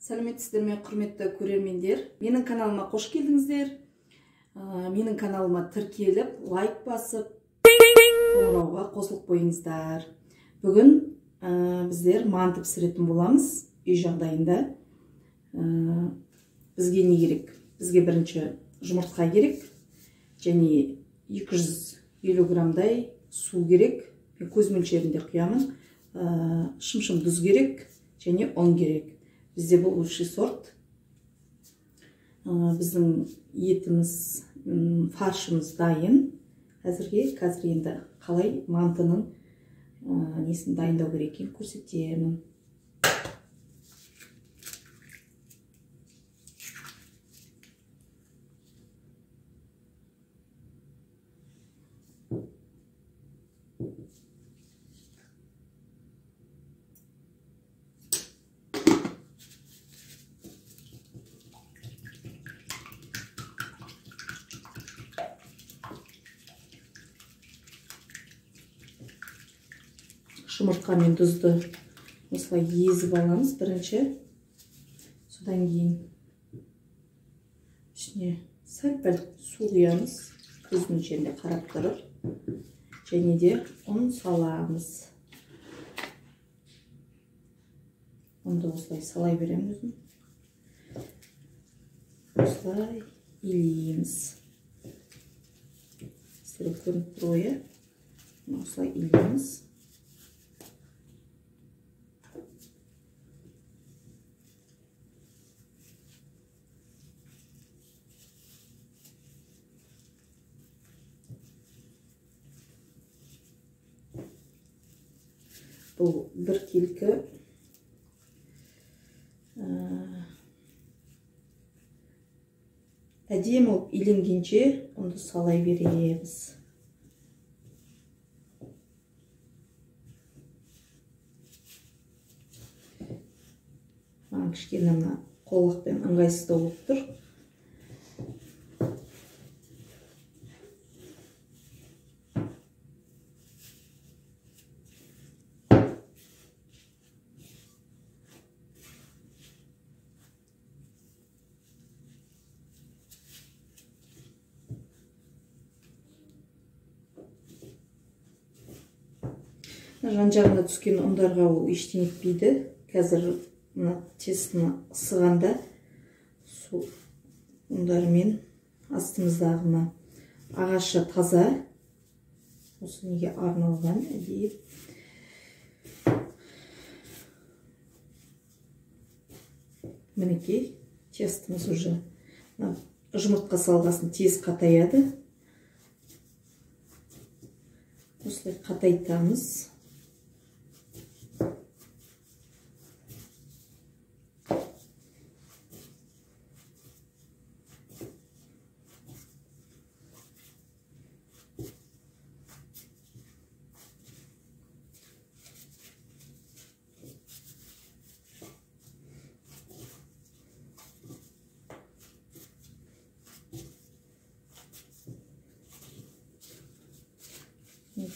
Сәлеметсіздер ме, құрметті көрермендер? Менің каналыма қош келдіңіздер. Менің каналыма тіркеліп, лайк басып, қоңырауға қосылып қойыңыздар. Бүгін біздер манты пісіретін боламыз үй жағдайында. Бізге не керек? Бізге бірінші жұмыртқа керек, және 250 грамдай су керек. Мен көз мөлшерінде құямын. Шым-шым тұз керек, және ұн керек. Бізде бұл высший сорт. Біздің етіміз, фаршымыз дайын. Қазір енді қалай мантының несін дайындау керек екенін көрсетемін. Жұмыртқа мен тұзды осылай езіп аламыз бірінші. Содан кейін ішіне сәл-пәл су құямыз, көз мөлшерінде қарап тұрып. Және де ұн саламыз. Ұнды осылай салай беремін өзім. Осылай илейміз. Сіздерге көрініп тұр ғой, осылай илейміз. Бұл бір келкі әдемі болып иленгенше ұнды салай береміз. Кішкене қолақпен ыңғайсыздау болып тұр. Жан-жағына түскен ұндарға ол ештеңе етпейді. Қазір тестіні ысығанда сол ұндармен астымыздағына ағашы таза. Осы неге арналған әдейі. Мінекей, тестіміз уже жұмыртқа салғасын тез қатаяды. Осылай қатайтамыз.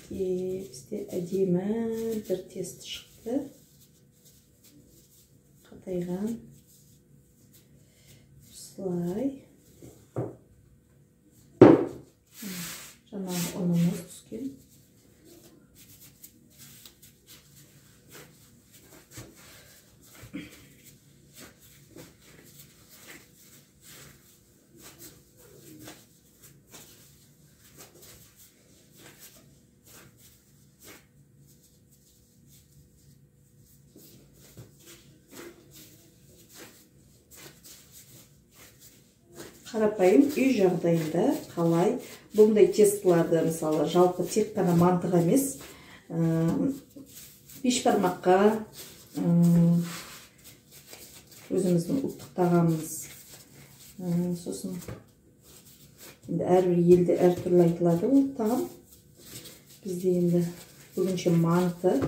Бізде әдемі бір тест шықты. Қатайған. Осылай. Жаңағы ұнымыз түскен. Қарапайым үй жағдайында қалай бұндай тестіларды, мысалы, жалпы тек қана мантыға емес, бешбармаққа, өзіміздің ұлттық тағамымыз, сосын әрбір елде әртүрлі айтылады ол тағам. Бізде енді бүгінше манты.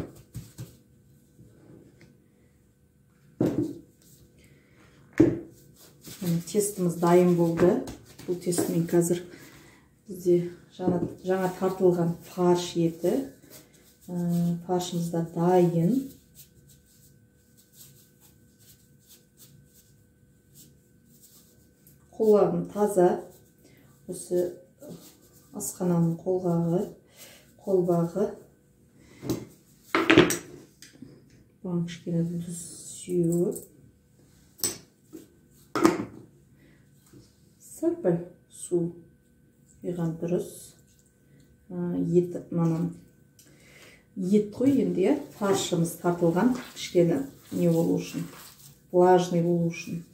Тестіміз дайын болды. Бұл тестімен қазір бізде жаңа тартылған фарш еті. Фаршымыз да дайын. қолғағым таза. Осы асхананың қолбағы. Бұған кішкене тұз сеуіп. Сәл су құйған дұрыс. Ет қой енді, фаршымыз тартылған, кішкене не болу үшін, влажный болу үшін.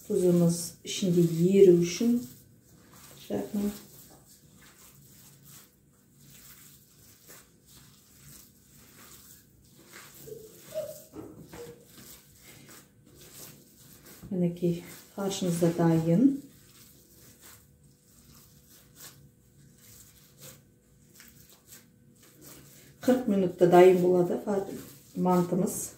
Тұзымыз ішінде еру үшін жақын. Мінекей фаршымыз да дайын. Қырық минутта дайын болады мантымыз.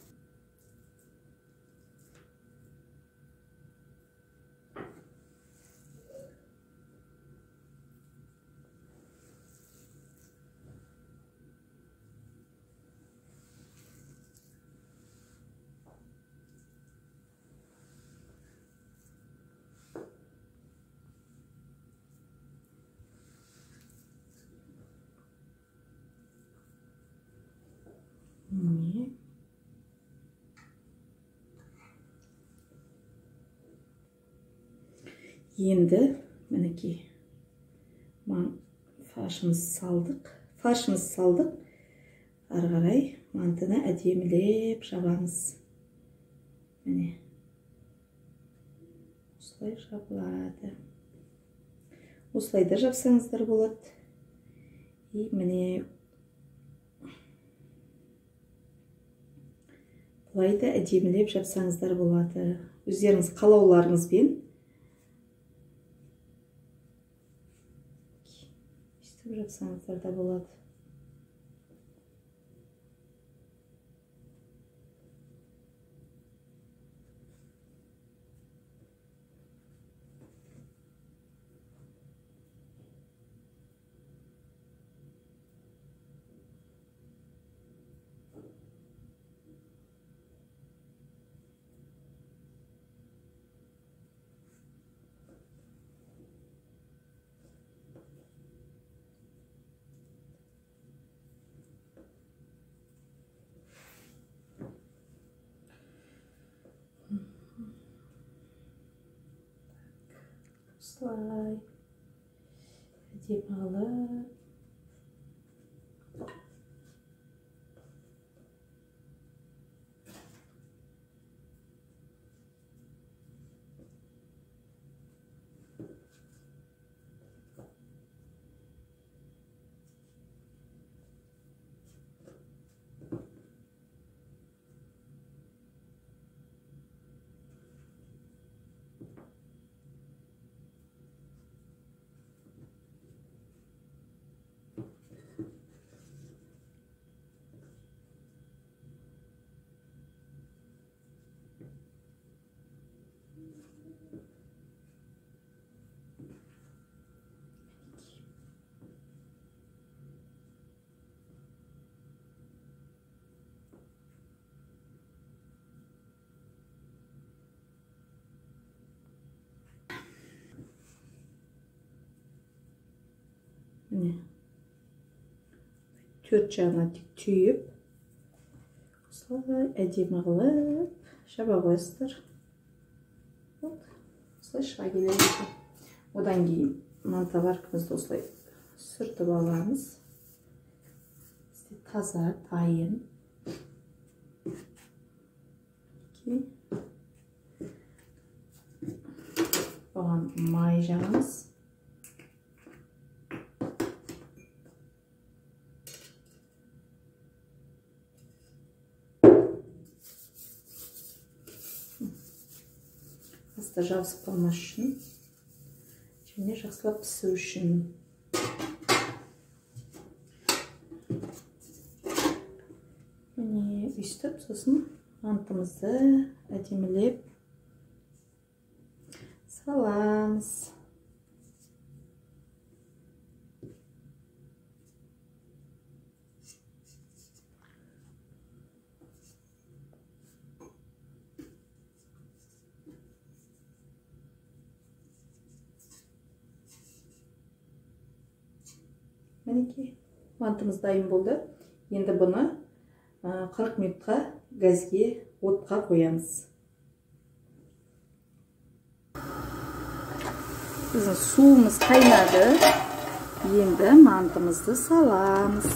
Енді мінекей фаршымыз салдық. Ары қарай мантыны әдемілеп жабамыз. Міне осылай жабылады. Осылай да жапсаңыздар болады. Міне бұлай да әдемілеп жапсаңыздар болады. Өздеріңіз қалауларыңызбен жапсаңыздар да болады. Слай. Әдемі алып. Төрт жағына тек түйіп, осылай әдемі қылып жаба қойсыздар. Осылай шыға келеді. Одан кейін манта баркымызды осылай сүртіп аламыз. Таза, дайын. Оған май жағамыз. Аста жабысып қалмас үшін және жақсылап пісу үшін. Міне өйстіп, сосын мантымызды әдемілеп саламыз. мінекей мантымыз дайын болды. Енді бұны 40 минутқа газге, отқа қоямыз. Біздің суымыз қайнады. Енді мантымызды саламыз.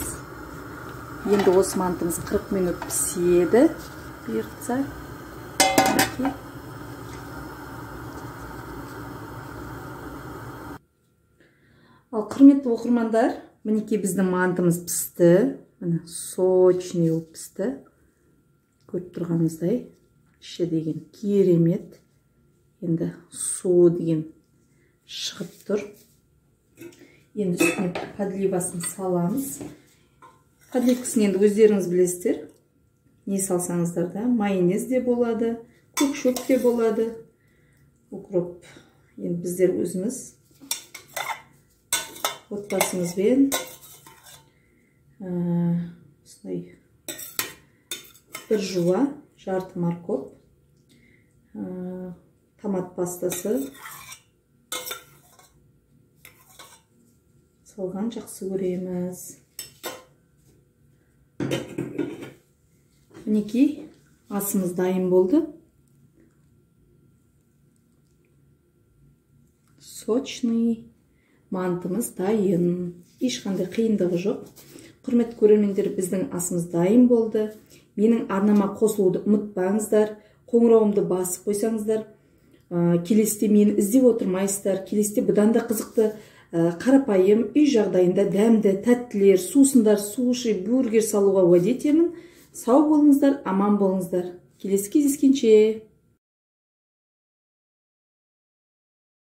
Енді осы мантымыз 40 минут піседі. Бұйыртса. Ал құрметті оқырмандар, мінекей біздің мантымыз пісті. Міне сочный болып пісті. Көріп тұрғанымыздай, іші деген керемет. Енді су деген шығып тұр. Енді үстіне подливасын саламыз. Подливкасын енді өздеріңіз білесіздер. Не салсаңыздар да, майонез де болады, көкшөп те болады. Укроп. Енді біздер өзіміз отбасымызбен бір жуа, жарты морковь, томат пастасы салған жақсы көреміз. Мінекей асымыз дайын болды. Сочный мантымыз дайын. Ешқандай қиындығы жоқ. Құрметті көрермендер, біздің асымыз дайын болды. Менің арнама қосылуды ұмытпаңыздар. Қоңырауымды басып қойсаңыздар. Келесте мені іздеп отырмайсыздар. Келесте бұдан да қызықты қарапайым үй жағдайында дәмді тәттілер, сусындар, суши, бургер салуға уәде етемін. Сау болыңыздар, аман болыңыздар. Келесі кездескенше.